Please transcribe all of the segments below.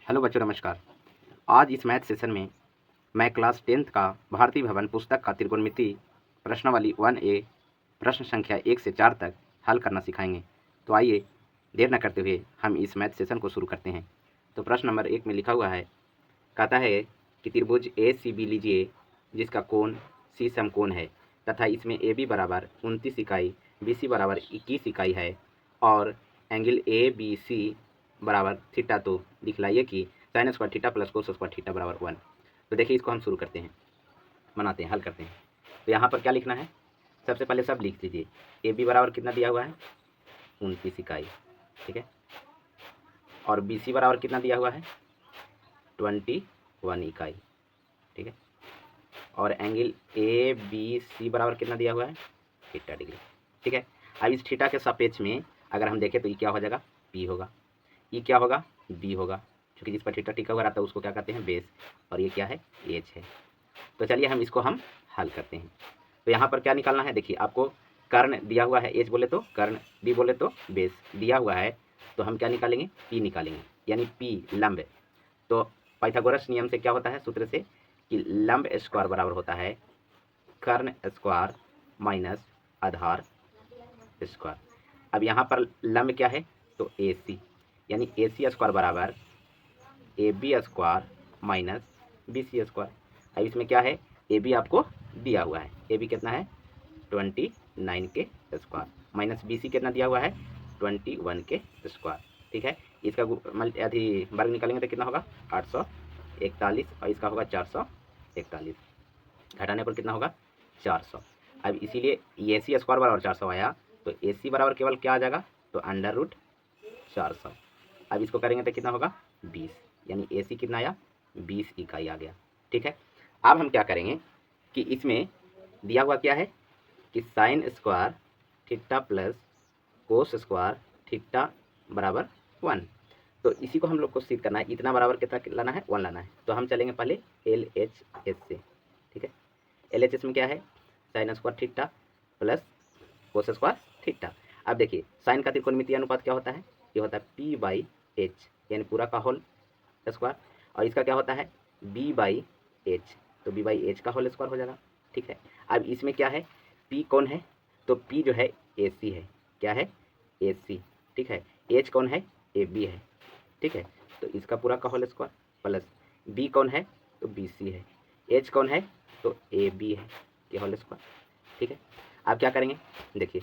Hello बच्चों, नमस्कार। आज इस मैथ सेशन में मैं क्लास 10th का भारतीय भवन पुस्तक का त्रिकोणमिति प्रश्नावली 1A प्रश्न संख्या 1 से 4 तक हल करना सिखाएंगे। तो आइए देर न करते हुए हम इस मैथ सेशन को शुरू करते हैं। तो प्रश्न नंबर 1 में लिखा हुआ है, कहता है कि त्रिभुज ACB लीजिए जिसका कोण C समकोण है तथा इसमें AB बराबर 29 इकाई, BC बराबर 21 इकाई है और एंगल ABC बराबर थीटा। तो दिखलाइए कि sine square theta plus cos square theta बराबर 1। तो देखिए, इसको हम शुरू करते हैं, बनाते हैं, हल करते हैं। तो यहाँ पर क्या लिखना है, सबसे पहले सब लिख लीजिए। ए बी बराबर कितना दिया हुआ है, 29 इकाई, ठीक है। और बी सी बराबर कितना दिया हुआ है, 21 इकाई, ठीक है। और एंगल ए बी सी बराबर कितना दिया हुआ है, थीटा डिग्री, ठीक है। अब इस थीटा के सापेक्ष में अगर हम देखें तो ये क्या हो जाएगा, पी होगा, ये क्या होगा, बी होगा, क्योंकि जिस पर थीटा टिका हुआ रहता है उसको क्या कहते हैं, बेस। और ये क्या है, एच है। तो चलिए हम इसको हम हल करते हैं। तो यहाँ पर क्या निकालना है, देखिए आपको कर्ण दिया हुआ है, एच बोले तो कर्ण, बी बोले तो बेस दिया हुआ है। तो हम क्या निकालेंगे, पी निकालेंगे, यानी पी लंब। तो पाइथागोरस नियम से क्या होता है, सूत्र से, कि लंब स्क्वायर बराबर होता है कर्ण स्क्वायर माइनस आधार स्क्वायर। अब यहाँ पर लंब क्या है, तो ए सी, यानी ए सी स्क्वायर बराबर A B square minus B C square. अब इसमें क्या है, ए बी आपको दिया हुआ है, ए बी कितना है 29 के स्क्वायर, माइनस बी सी कितना दिया हुआ है 21 के स्क्वायर, ठीक है। इसका अभी वर्ग निकालेंगे तो कितना होगा 841 और इसका होगा 441, घटाने पर कितना होगा 400। अब इसीलिए ए सी स्क्वायर बराबर 400 आया, तो ए सी बराबर केवल क्या आ जाएगा, तो अंडर रूट 400। अब इसको करेंगे तो कितना होगा 20, यानी ए सी कितना आया 20 इकाई आ गया, ठीक है। अब हम क्या करेंगे कि इसमें दिया हुआ क्या है कि sine square theta plus cos square theta बराबर 1। तो इसी को हम लोग को सिद्ध करना है, इतना बराबर कितना लाना है, 1 लाना है। तो हम चलेंगे पहले एल एच एस से, ठीक है। एल एच एस में क्या है, sine square theta plus cos square theta. अब देखिए साइन का त्रिकोणमितीय अनुपात क्या होता है, ये होता है पी बाई एच, यानी पूरा का होल स्क्वायर, और इसका क्या होता है बी बाई एच, तो बी बाई एच का होल स्क्वायर हो जाएगा, ठीक है। अब इसमें क्या है, पी कौन है, तो पी जो है ए सी है, क्या है ए सी, ठीक है। एच कौन है, ए बी है, ठीक है। तो इसका पूरा का होल स्क्वायर प्लस बी कौन है, तो बी सी है, एच कौन है, तो ए बी है, के होल स्क्वायर, ठीक है। अब क्या करेंगे, देखिए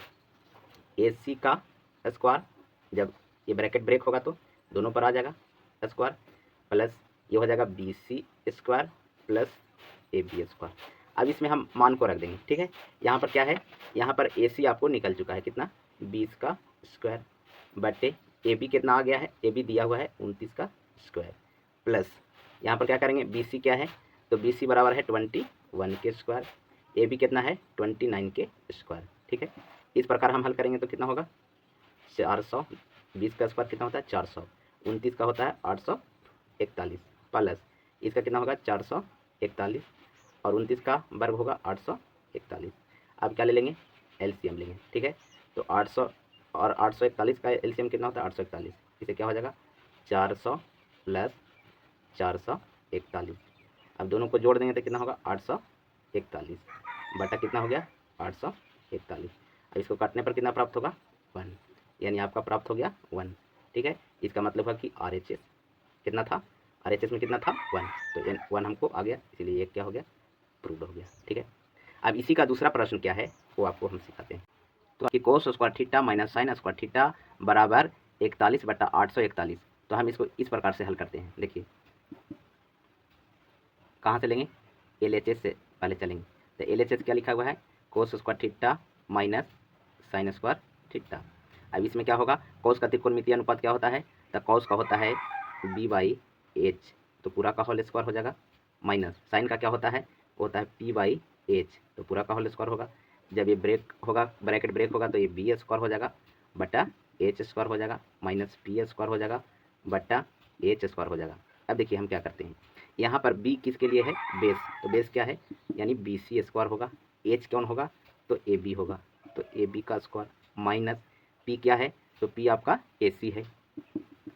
ए सी का स्क्वायर, जब ये ब्रैकेट ब्रेक होगा तो दोनों पर आ जाएगा स्क्वायर, प्लस ये हो जाएगा B C square plus A B square. अब इसमें हम मान को रख देंगे, ठीक है। यहाँ पर क्या है, यहाँ पर ए सी आपको निकल चुका है कितना 20 का स्क्वायर, बटे ए बी कितना आ गया है, ए बी दिया हुआ है 29 का स्क्वायर, प्लस यहाँ पर क्या करेंगे बी सी क्या है, तो बी सी बराबर है 21 के स्क्वायर, ए बी कितना है 29 के स्क्वायर, ठीक है। इस प्रकार हम हल करेंगे तो कितना होगा 400, 20 का स्क्वायर कितना होता है 400, 29 का होता है 841, प्लस इसका कितना होगा 441 और 29 का वर्ग होगा 841। अब क्या ले लेंगे, एलसीएम लेंगे, ठीक है। तो 800 और 841 का एलसीएम कितना होता है 841, इसे क्या हो जाएगा 400 प्लस 441। अब दोनों को जोड़ देंगे तो कितना होगा 841 बटा कितना हो गया 841। अब इसको काटने पर कितना प्राप्त होगा 1, यानी आपका प्राप्त हो गया 1, ठीक है। इसका मतलब है कि आर एच एस कितना था, आर एच एस में कितना था 1, तो 1 हमको आ गया, इसीलिए ये क्या हो गया प्रूव हो गया, ठीक है। अब इसी का दूसरा प्रश्न क्या है वो आपको हम सिखाते हैं। तो कि cos square theta minus sine square theta बराबर 41 बटा 841। तो हम इसको इस प्रकार से हल करते हैं, देखिए कहाँ से लेंगे, एल एच एस से पहले चलेंगे। तो एल एच एस क्या लिखा हुआ है, cos square theta minus sine square theta. अब इसमें क्या होगा, कॉस का त्रिकोणमितीय अनुपात क्या होता है, तो कॉस का होता है बी बाई एच, तो पूरा का होल स्क्वायर हो जाएगा, माइनस साइन का क्या होता है, वो होता है पी बाई एच, तो पूरा का होल स्क्वायर होगा। जब ये ब्रेक होगा, ब्रैकेट ब्रेक होगा तो ये बी स्क्वायर हो जाएगा बटा एच स्क्वायर हो जाएगा, माइनस पी स्क्वायर हो जाएगा बटा एच स्क्वायर हो जाएगा। अब देखिए हम क्या करते हैं, यहाँ पर बी किसके लिए है, बेस, तो बेस क्या है, यानी बी सी स्क्वायर होगा, एच कौन होगा, तो ए बी होगा, तो ए बी का स्क्वायर माइनस पी क्या है, तो पी आपका ए सी है,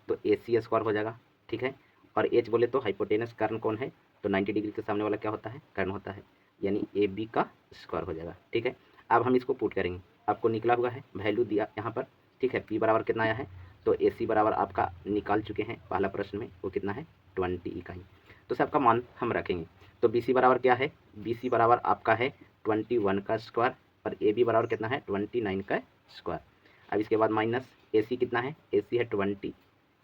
तो ए सी स्क्वायर हो जाएगा, ठीक है। और एच बोले तो हाइपोटेनस कर्ण कौन है, तो 90 डिग्री के सामने वाला क्या होता है, कर्ण होता है, यानी ए बी का स्क्वायर हो जाएगा। ठीक है, अब हम इसको पुट करेंगे, आपको निकला हुआ है वैल्यू दिया यहाँ पर। ठीक है, पी बराबर कितना आया है, तो ए सी बराबर आपका निकाल चुके हैं पहला प्रश्न में, वो कितना है 20 इकाई। तो सबका मान हम रखेंगे। तो बी सी बराबर क्या है, बी सी बराबर आपका है 21 का स्क्वायर, और ए बी बराबर कितना है 29 का स्क्वायर। अब इसके बाद माइनस ए सी कितना है, ए सी है 20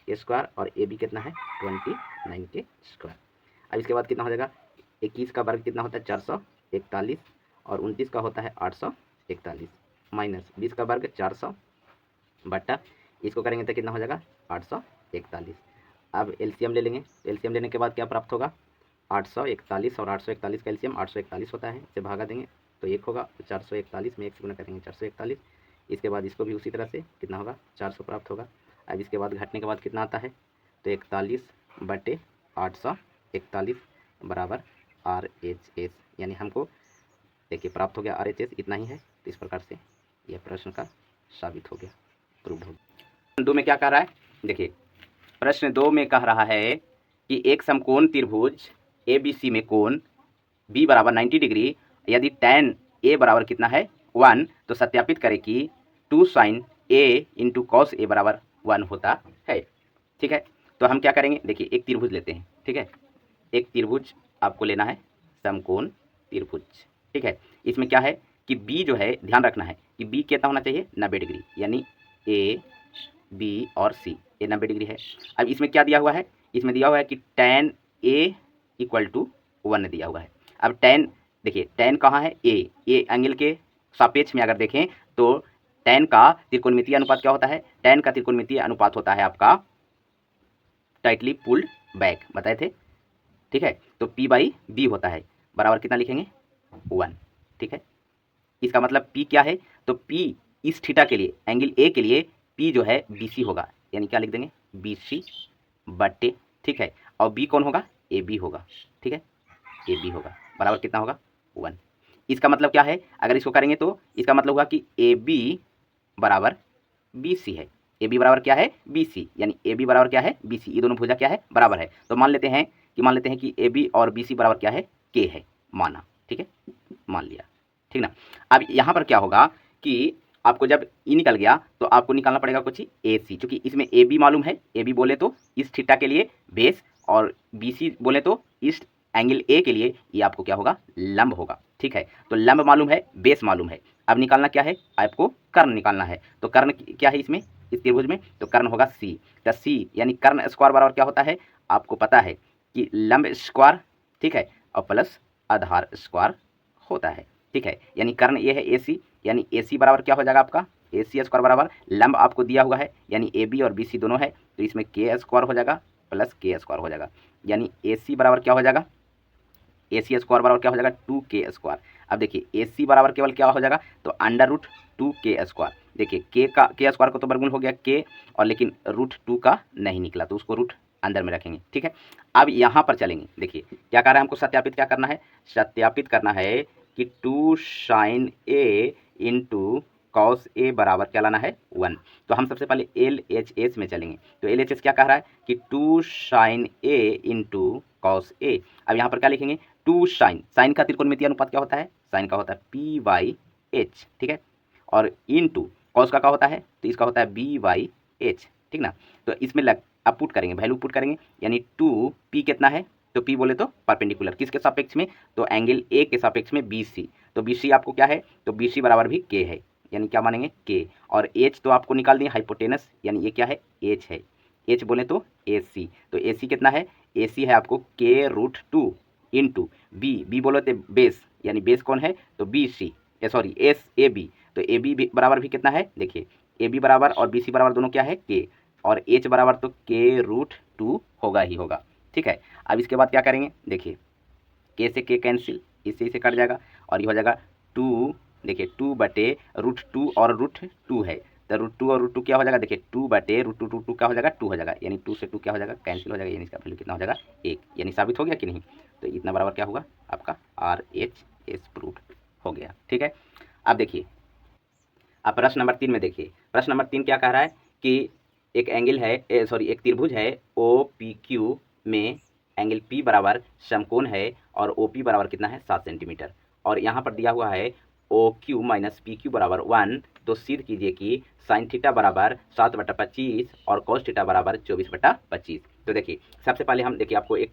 के स्क्वायर, और ए बी कितना है 29 के स्क्वायर। अब इसके बाद कितना हो जाएगा, 21 का वर्ग कितना होता है 441, और 29 का होता है 841, माइनस 20 का वर्ग 400 बटा इसको करेंगे तो कितना हो जाएगा 841। अब एलसीएम ले लेंगे, एलसीएम लेने के बाद क्या प्राप्त होगा 841, और 841 का एलसीएम 841 होता है, इसे भागा देंगे तो 1 होगा, तो 441 में 1 से गुना करेंगे 441। इसके बाद इसको भी उसी तरह से कितना होगा 400 प्राप्त होगा। अब इसके बाद घटने के बाद कितना आता है, तो 41 बटे 841 बराबर RHS, यानी हमको देखिए प्राप्त हो गया RHS इतना ही है। तो इस प्रकार से यह प्रश्न का साबित हो गया, प्रूव हो गया। 2 में क्या कह रहा है, देखिए प्रश्न 2 में कह रहा है कि एक समकोण त्रिभुज ABC में कोण B बराबर 90 डिग्री, यदि tan A बराबर कितना है 1, तो सत्यापित करें कि 2 sin A into cos A बराबर 1 होता है। ठीक है, तो हम क्या करेंगे, देखिए एक त्रिभुज लेते हैं। ठीक है, एक त्रिभुज आपको लेना है, समकोण त्रिभुज। ठीक है, इसमें क्या है कि B जो है, ध्यान रखना है कि B कितना होना चाहिए 90 डिग्री, यानी A B और C ये 90 डिग्री है। अब इसमें क्या दिया हुआ है, इसमें दिया हुआ है कि tan A इक्वल टू 1 दिया हुआ है। अब tan देखिए tan कहाँ है, A एंगल के सापेक्ष में अगर देखें तो tan का त्रिकोणमितीय अनुपात क्या होता है, tan का त्रिकोणमितीय अनुपात होता है आपका टाइटली पुल्ड बैक, बताए थे। ठीक है, तो P बाई B होता है, बराबर कितना लिखेंगे 1। ठीक है, इसका मतलब P क्या है, तो P इस थीटा के लिए, एंगल A के लिए P जो है BC होगा, यानी क्या लिख देंगे BC बटे। ठीक है, और B कौन होगा, AB होगा। ठीक है, AB होगा, बराबर कितना होगा 1। इसका मतलब क्या है, अगर इसको करेंगे तो इसका मतलब होगा कि AB बराबर BC है, AB बराबर क्या है BC, यानी AB बराबर क्या है BC, ये दोनों भुजा क्या है बराबर है। तो मान लेते हैं कि AB और BC बराबर क्या है K है, माना। ठीक है, मान लिया। ठीक ना, अब यहाँ पर क्या होगा कि आपको जब ई निकल गया तो आपको निकालना पड़ेगा कुछ AC, क्योंकि इसमें AB मालूम है, AB बोले तो इस थीटा के लिए बेस, और BC बोले तो इस एंगल A के लिए ये आपको क्या होगा लंब होगा। ठीक है, तो लंब मालूम है, बेस मालूम है, अब निकालना क्या है, आपको कर्ण निकालना है। तो कर्ण क्या है इसमें, इस त्रिभुज में, तो कर्ण होगा C। तो C यानी कर्ण स्क्वायर बराबर क्या होता है, आपको पता है कि लंब स्क्वायर, ठीक है, और प्लस आधार स्क्वायर होता है। ठीक है, यानी कर्ण ये है AC, यानी AC बराबर क्या हो जाएगा आपका AC स्क्वायर बराबर लंब आपको दिया हुआ है, यानी AB और BC दोनों है, तो इसमें K स्क्वायर हो जाएगा प्लस K स्क्वायर हो जाएगा, यानी AC बराबर क्या हो जाएगा, AC स्क्वायर बराबर क्या हो जाएगा 2K स्क्वायर। अब देखिए AC बराबर केवल क्या हो जाएगा, तो √2K स्क्वायर। देखिए K स्क्वायर को तो वर्गमूल हो गया K, और लेकिन √2 का नहीं निकला, तो उसको रूट अंदर में रखेंगे। ठीक है, अब यहाँ पर चलेंगे, देखिए क्या कर रहा है, हमको सत्यापित क्या करना है, सत्यापित करना है कि 2 sin A into cos A बराबर क्या लाना है 1। तो हम सबसे पहले LHS में चलेंगे, तो LHS क्या कह रहा है कि 2 sin A into cos A। अब यहाँ पर क्या लिखेंगे 2 साइन का त्रिकोणमितीय अनुपात क्या होता है, साइन का होता है P/H। ठीक है, और इंटू कॉस का क्या होता है, तो इसका होता है B/H। ठीक ना, तो इसमें अब पुट करेंगे, वैल्यू पुट करेंगे, यानी 2P कितना है, तो P बोले तो परपेंडिकुलर किसके सापेक्ष में, तो एंगल A के सापेक्ष में BC, तो BC आपको क्या है, तो BC बराबर भी K है, यानी क्या मानेंगे K, और H तो आपको निकाल दिए हाइपोटेनस, यानी ये क्या है H है, H बोले तो AC, तो AC कितना है, AC है आपको K√2 इंटू B बोले तो बेस, यानी बेस कौन है, तो BC सॉरी AB, तो AB बराबर भी कितना है, देखिए AB बराबर और BC बराबर दोनों क्या है K, और H बराबर तो K√2 होगा ही होगा। ठीक है, अब इसके बाद क्या करेंगे, देखिए K से K कैंसिल, इससे इसे कट जाएगा, और ये हो जाएगा 2, देखिए 2 बटे √2 और √2 है, तो √2 और √2 क्या हो जाएगा, देखिए 2 बटे √2 क्या हो जाएगा 2 हो जाएगा, यानी 2 से 2 क्या हो जाएगा कैंसिल हो जाएगा, यानी इसका वैल्यू कितना हो जाएगा 1, यानी साबित हो गया कि नहीं। तो इतना बराबर क्या होगा आपका RHS प्रूफ हो गया। ठीक है, अब देखिए अब प्रश्न नंबर 3 में देखिए, प्रश्न नंबर 3 क्या कह रहा है कि एक एंगल है एक त्रिभुज है OPQ में एंगल पी बराबर समकोण है और ओ पी बराबर कितना है 7 सेंटीमीटर, और यहाँ पर दिया हुआ है O Q minus P Q बराबर 1, तो सिद्ध कीजिए कि साइन थीटा बराबर 7/25 और कॉस थीटा बराबर 24/25। तो देखिए सबसे पहले हम देखिए आपको एक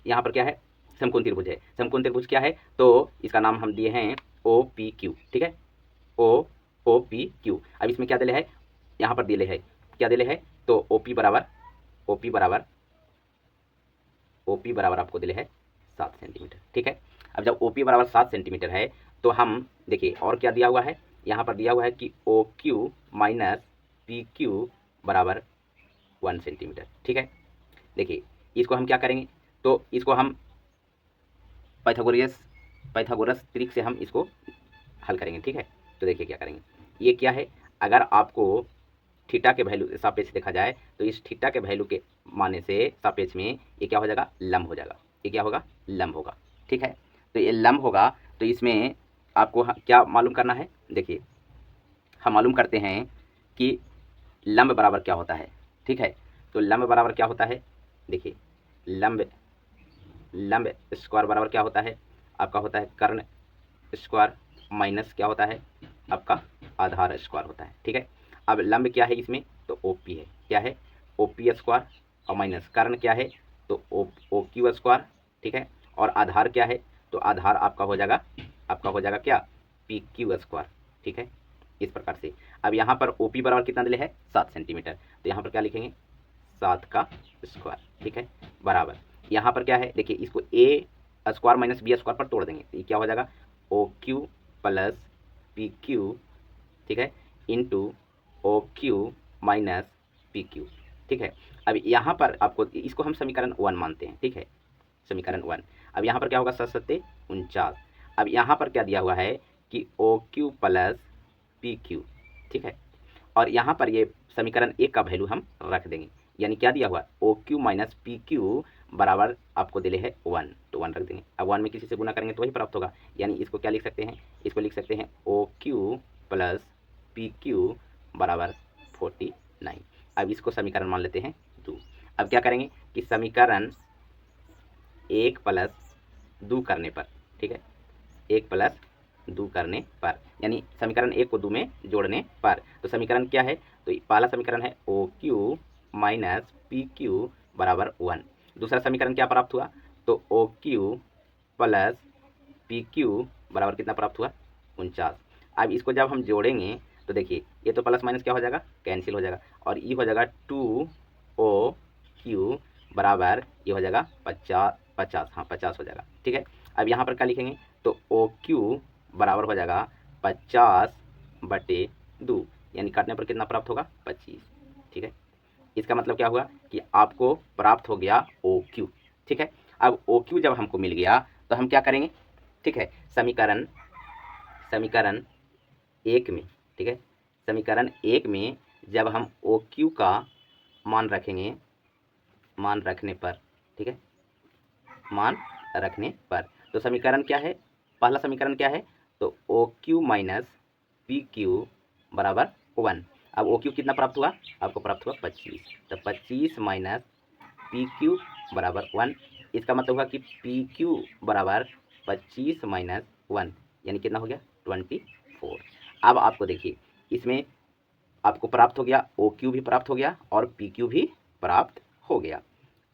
यहाँ पर क्या है, समकोण त्रिभुज है। समकोण त्रिभुज क्या है, तो इसका नाम हम दिए हैं ओ पी क्यू, ठीक है, ओ पी क्यू। अब इसमें क्या दिले है, यहाँ पर दिले है, क्या दिले है, तो ओ पी बराबर आपको दिले है 7 सेंटीमीटर, ठीक है। अब जब ओ पी बराबर 7 सेंटीमीटर है तो हम देखिए और क्या दिया हुआ है, यहाँ पर दिया हुआ है कि O Q minus P Q बराबर 1 सेंटीमीटर, ठीक है। देखिए इसको हम क्या करेंगे, तो इसको हम पाइथागोरस ट्रिक से हम इसको हल करेंगे, ठीक है। तो देखिए क्या करेंगे, ये क्या है, अगर आपको थीटा के वैल्यू सापेक्ष देखा जाए तो इस थीटा के वैल्यू के माने से सापेक्ष में ये क्या हो जाएगा, लंब हो जाएगा, ये क्या होगा, लंब होगा, ठीक है। तो ये लंब होगा, तो इसमें आपको क्या मालूम करना है, देखिए हम मालूम करते हैं कि लंब बराबर क्या होता है, ठीक है। तो लंब बराबर क्या होता है, देखिए लंब स्क्वायर बराबर क्या होता है, आपका होता है कर्ण स्क्वायर माइनस क्या होता है, आपका आधार स्क्वायर होता है, ठीक है। अब लंब क्या है इसमें, तो ओपी है, क्या है, ओपी स्क्वायर और माइनस कर्ण क्या है, तो ओ क्यू स्क्वायर, ठीक है। और आधार क्या है, तो आधार आपका हो जाएगा क्या, पी क्यू स्क्वायर, ठीक है, इस प्रकार से। अब यहाँ पर ओपी बराबर कितना दिले है 7 सेंटीमीटर, तो यहाँ पर क्या लिखेंगे 7 का स्क्वायर, ठीक है, बराबर यहाँ पर क्या है, देखिए इसको A square minus B square पर तोड़ देंगे, तो ये क्या हो जाएगा O Q plus P Q, ठीक है, into O Q minus P Q, ठीक है। अब यहाँ पर आपको इसको हम समीकरण 1 मानते हैं, ठीक है, समीकरण 1। अब यहाँ पर क्या होगा 7×7 = 49। अब यहाँ पर क्या दिया हुआ है कि O Q plus P Q, ठीक है, और यहाँ पर ये समीकरण 1 का वैल्यू हम रख देंगे, यानी क्या दिया हुआ O Q minus P Q बराबर आपको दिले है 1, तो 1 रख देंगे। अब 1 में किसी से गुना करेंगे तो वही प्राप्त होगा, यानी इसको क्या लिख सकते हैं, इसको लिख सकते हैं O Q plus P Q बराबर 49। अब इसको समीकरण मान लेते हैं 2। अब क्या करेंगे कि समीकरण 1 प्लस 2 करने पर, ठीक है, 1 प्लस 2 करने पर, यानी समीकरण 1 को 2 में जोड़ने पर, तो समीकरण क्या है, तो पहला समीकरण है O Q minus P Q बराबर 1। दूसरा समीकरण क्या प्राप्त हुआ, तो O Q plus P Q बराबर कितना प्राप्त हुआ 49। अब इसको जब हम जोड़ेंगे तो देखिए ये तो प्लस माइनस क्या हो जाएगा, कैंसिल हो जाएगा, और ये हो जाएगा 2 ओ क्यू बराबर ये हो जाएगा 50, हाँ 50 हो जाएगा, ठीक है। अब यहाँ पर क्या लिखेंगे, तो ओ क्यू बराबर हो जाएगा 50/2, यानी काटने पर कितना प्राप्त होगा 25, ठीक है। इसका मतलब क्या हुआ कि आपको प्राप्त हो गया ओ क्यू, ठीक है। अब ओ क्यू जब हमको मिल गया तो हम क्या करेंगे, ठीक है, समीकरण 1 में, ठीक है, समीकरण 1 में जब हम ओ क्यू का मान रखेंगे, मान रखने पर, ठीक है, मान रखने पर, तो समीकरण क्या है, पहला समीकरण क्या है, तो O Q minus P Q बराबर 1। अब ओ क्यू कितना प्राप्त हुआ, आपको प्राप्त हुआ 25, तो 25 माइनस पी क्यू बराबर 1, इसका मतलब हुआ कि पी क्यू बराबर 25 माइनस 1, यानी कितना हो गया 24। अब आपको देखिए इसमें आपको प्राप्त हो गया ओ क्यू भी प्राप्त हो गया और पी क्यू भी प्राप्त हो गया।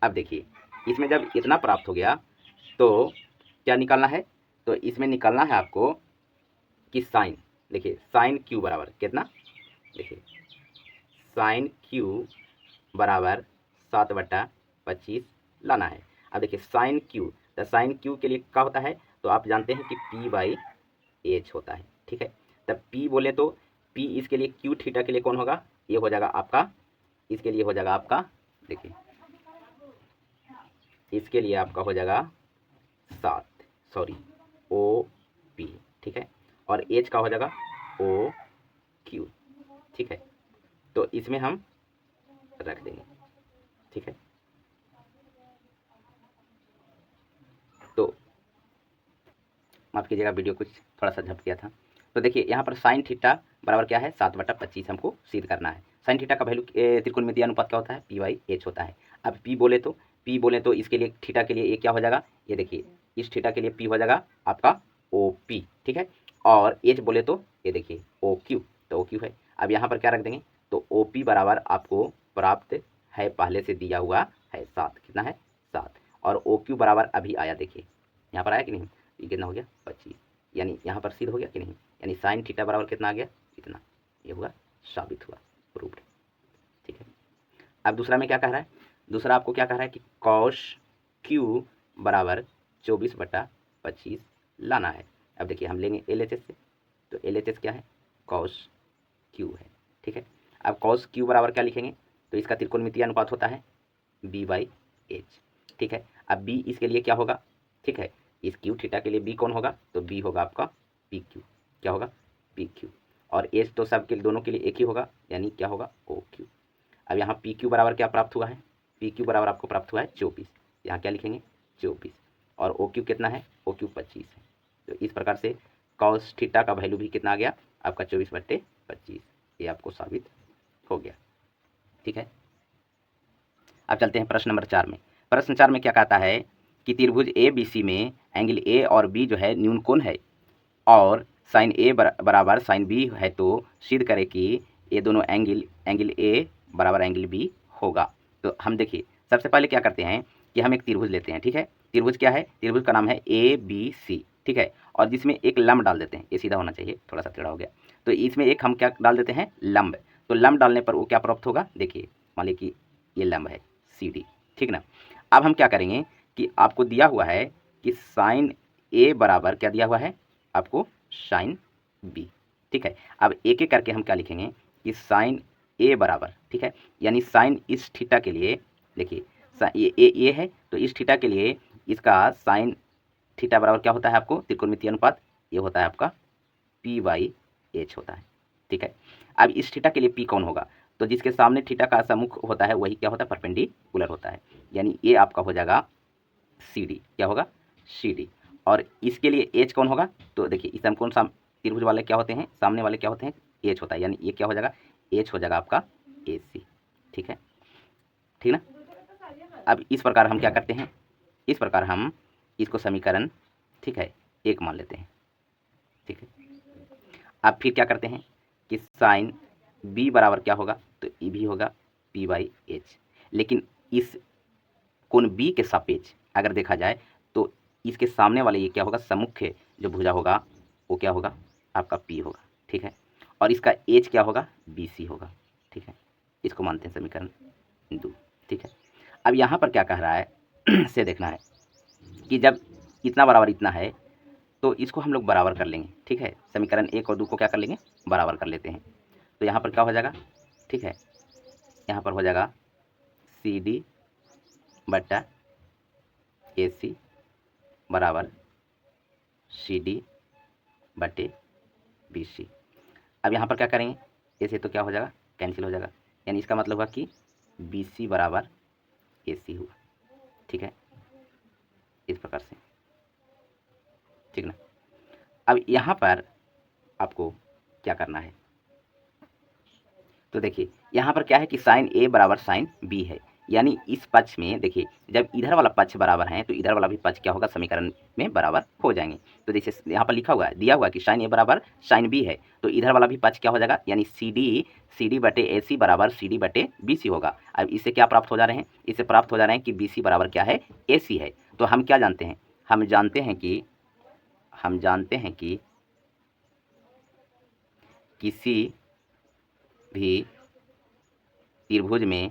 अब देखिए इसमें जब इतना प्राप्त हो गया तो क्या निकालना है, तो इसमें निकालना है आपको कि साइन, देखिए साइन क्यू बराबर कितना, देखिए साइन क्यू बराबर 7/25 लाना है। अब देखिए साइन क्यू, तो साइन क्यू के लिए क्या होता है, तो आप जानते हैं कि P/H होता है, ठीक है। तब P बोले तो P इसके लिए क्यू थीटा के लिए कौन होगा, ये हो जाएगा आपका, इसके लिए हो जाएगा आपका, देखिए इसके लिए आपका हो जाएगा 7 OP, ठीक है, और H का हो जाएगा OQ, ठीक है। तो इसमें हम रख देंगे, ठीक है। तो माफ़ कीजिएगा वीडियो कुछ थोड़ा सा झप गया था। तो देखिए यहाँ पर साइन थीटा बराबर क्या है 7/25 हमको सिद्ध करना है। साइन थीटा का वैल्यू त्रिकोणमितीय अनुपात क्या होता है P/H होता है। अब P बोले तो पी बोले तो इसके लिए थीटा के लिए ये क्या हो जाएगा, ये देखिए इस थीटा के लिए पी हो जाएगा आपका ओ पी, ठीक है। और एच बोले तो ये देखिए ओ क्यू, तो ओ क्यू है। अब यहाँ पर क्या रख देंगे, तो ओ पी बराबर आपको प्राप्त है, पहले से दिया हुआ है 7, कितना है 7, और ओ क्यू बराबर अभी आया, देखिए यहाँ पर आया कि नहीं, ये कितना हो गया 25, यानी यहाँ पर सिद्ध हो गया कि नहीं, यानी साइन थीटा बराबर कितना आ गया, इतना, ये हुआ साबित हुआ, प्रूव्ड, ठीक है। अब दूसरा में क्या कह रहा है, दूसरा आपको क्या कह रहा है कि कॉस क्यू बराबर 24/25 लाना है। अब देखिए हम लेंगे एल एच एस से, तो एल एच एस क्या है, कॉस क्यू है, ठीक है। अब कॉस क्यू बराबर क्या लिखेंगे, तो इसका त्रिकोणमितीय अनुपात होता है b/h, ठीक है। अब b इसके लिए क्या होगा, ठीक है, इस क्यू थीटा के लिए b कौन होगा, तो b होगा आपका पी क्यू, क्या होगा पी क्यू, और h तो सब के दोनों के लिए एक ही होगा, यानी क्या होगा ओ क्यू। अब यहाँ पी क्यू बराबर क्या प्राप्त हुआ है, पी क्यू बराबर आपको प्राप्त हुआ है 24, यहाँ क्या लिखेंगे 24, और ओ क्यू कितना है, ओ क्यू 25 है। तो इस प्रकार से कॉस थीटा का वैल्यू भी कितना आ गया आपका 24/25, ये आपको साबित हो गया, ठीक है। अब चलते हैं प्रश्न नंबर 4 में। प्रश्न 4 में क्या कहता है कि त्रिभुज ए बी सी में एंगल ए और बी जो है न्यून कोण है, और साइन ए बराबर साइन बी है, तो सिद्ध करें कि ये दोनों एंगल ए बराबर एंगल बी होगा। तो हम देखिए सबसे पहले क्या करते हैं कि हम एक त्रिभुज लेते हैं, ठीक है। त्रिभुज क्या है, त्रिभुज का नाम है ए बी सी, ठीक है, और जिसमें एक लंब डाल देते हैं, ये सीधा होना चाहिए, थोड़ा सा टेढ़ा हो गया, तो इसमें एक हम क्या डाल देते हैं लंब, तो लंब डालने पर वो क्या प्राप्त होगा, देखिए मान लीजिए कि ये लंब है सी डी, ठीक ना। अब हम क्या करेंगे कि आपको दिया हुआ है कि साइन ए बराबर क्या दिया हुआ है आपको, साइन बी, ठीक है। अब एक एक करके हम क्या लिखेंगे कि साइन ए बराबर, ठीक है, यानी साइन इस थीटा के लिए, देखिए ये है, तो इस थीटा के लिए इसका साइन थीटा बराबर क्या होता है आपको, त्रिकोणमितीय अनुपात, ये होता है आपका p/h होता है, ठीक है। अब इस थीटा के लिए p कौन होगा, तो जिसके सामने थीटा का सम्मुख होता है वही क्या होता है, परपेंडिकुलर होता है, यानी ये आपका हो जाएगा सी डी, क्या होगा सी डी। और इसके लिए एच कौन होगा, तो देखिए इस समकोण त्रिभुज वाले क्या होते हैं, सामने वाले क्या होते हैं एच होता है, यानी ये क्या हो जाएगा एच हो जाएगा आपका ए सी, ठीक है, ठीक ना। अब इस प्रकार हम क्या करते हैं, इस प्रकार हम इसको समीकरण, ठीक है, 1 मान लेते हैं, ठीक है। अब फिर क्या करते हैं कि साइन बी बराबर क्या होगा, तो ये भी होगा p/h, लेकिन इस कोण बी के सापेक्ष अगर देखा जाए तो इसके सामने वाले ये क्या होगा, सम्मुख जो भुजा होगा वो क्या होगा आपका p होगा, ठीक है, और इसका h क्या होगा bc होगा, ठीक है। इसको मानते हैं समीकरण 2, ठीक है। अब यहाँ पर क्या कह रहा है से देखना है कि जब इतना बराबर इतना है तो इसको हम लोग बराबर कर लेंगे, ठीक है, समीकरण 1 और 2 को क्या कर लेंगे बराबर कर लेते हैं, तो यहाँ पर क्या हो जाएगा, ठीक है, यहाँ पर हो जाएगा सी डी बट्टा ए सी बराबर सी डी बटे बी सी। अब यहाँ पर क्या करेंगे, ऐसे तो क्या हो जाएगा कैंसिल हो जाएगा, यानी इसका मतलब हुआ कि बी सी बराबर ए सी हुआ, ठीक है, इस प्रकार से, ठीक ना। अब यहाँ पर आपको क्या करना है, तो देखिए यहाँ पर क्या है कि साइन ए बराबर साइन बी है, यानी इस पक्ष में देखिए जब इधर वाला पक्ष बराबर है तो इधर वाला भी पक्ष क्या होगा समीकरण में बराबर हो जाएंगे। तो जैसे यहाँ पर लिखा हुआ है, दिया हुआ है कि साइन ए बराबर साइन बी है, तो इधर वाला भी पक्ष क्या हो जाएगा, यानी सी डी बटे ए सी बराबर सी डी बटे बी सी होगा। अब इससे क्या प्राप्त हो जा रहे हैं, इससे प्राप्त हो जा रहे हैं कि बी सी बराबर क्या है ए सी है। तो हम क्या जानते हैं, हम जानते हैं कि किसी भी त्रिभुज में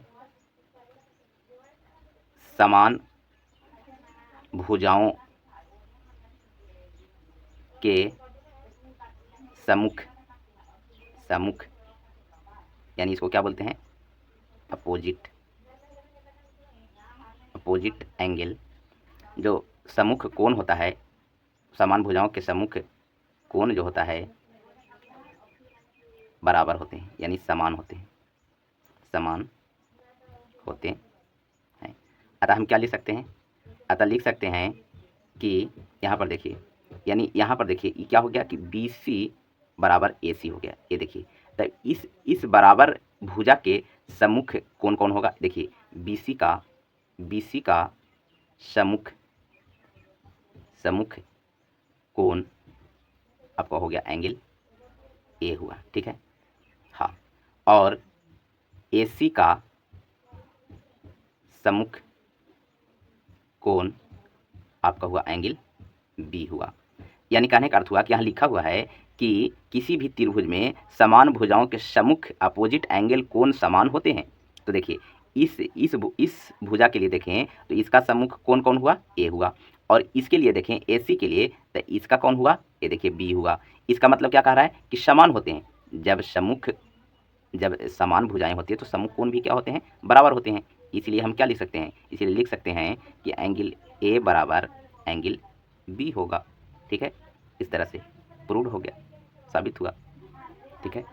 समान भुजाओं के सम्मुख यानी इसको क्या बोलते हैं अपोजिट एंगल, जो सम्मुख कोण होता है, समान भुजाओं के सम्मुख कोण जो होता है बराबर होते हैं, यानी समान होते हैं। अतः हम क्या लिख सकते हैं, अतः लिख सकते हैं कि यहाँ पर देखिए, यानी यहाँ पर देखिए ये क्या हो गया कि बी सी बराबर ए सी हो गया, ये देखिए, तो इस बराबर भुजा के सम्मुख कौन कौन होगा, देखिए बी सी का BC का सम्मुख सम्मुख कोण आपका हो गया एंगल ए हुआ, ठीक है। हाँ, और AC का सम्मुख कोण आपका हुआ एंगल बी हुआ। यानी कहने का अर्थ हुआ कि यहाँ लिखा हुआ है कि किसी भी त्रिभुज में समान भुजाओं के सम्मुख अपोजिट एंगल कोण समान होते हैं। तो देखिए इस भुजा के लिए देखें तो इसका सम्मुख कोण कौन हुआ, ए हुआ, और इसके लिए देखें AC के लिए तो इसका कौन हुआ, ये देखिए बी हुआ। इसका मतलब क्या कह रहा है कि समान होते हैं। जब समान भुजाएं होती है तो सम्मुख कोण भी क्या होते हैं, बराबर होते हैं। इसलिए हम क्या लिख सकते हैं, इसलिए लिख सकते हैं कि एंगल ए बराबर एंगल बी होगा, ठीक है। इस तरह से प्रूव हो गया, साबित हुआ, ठीक है।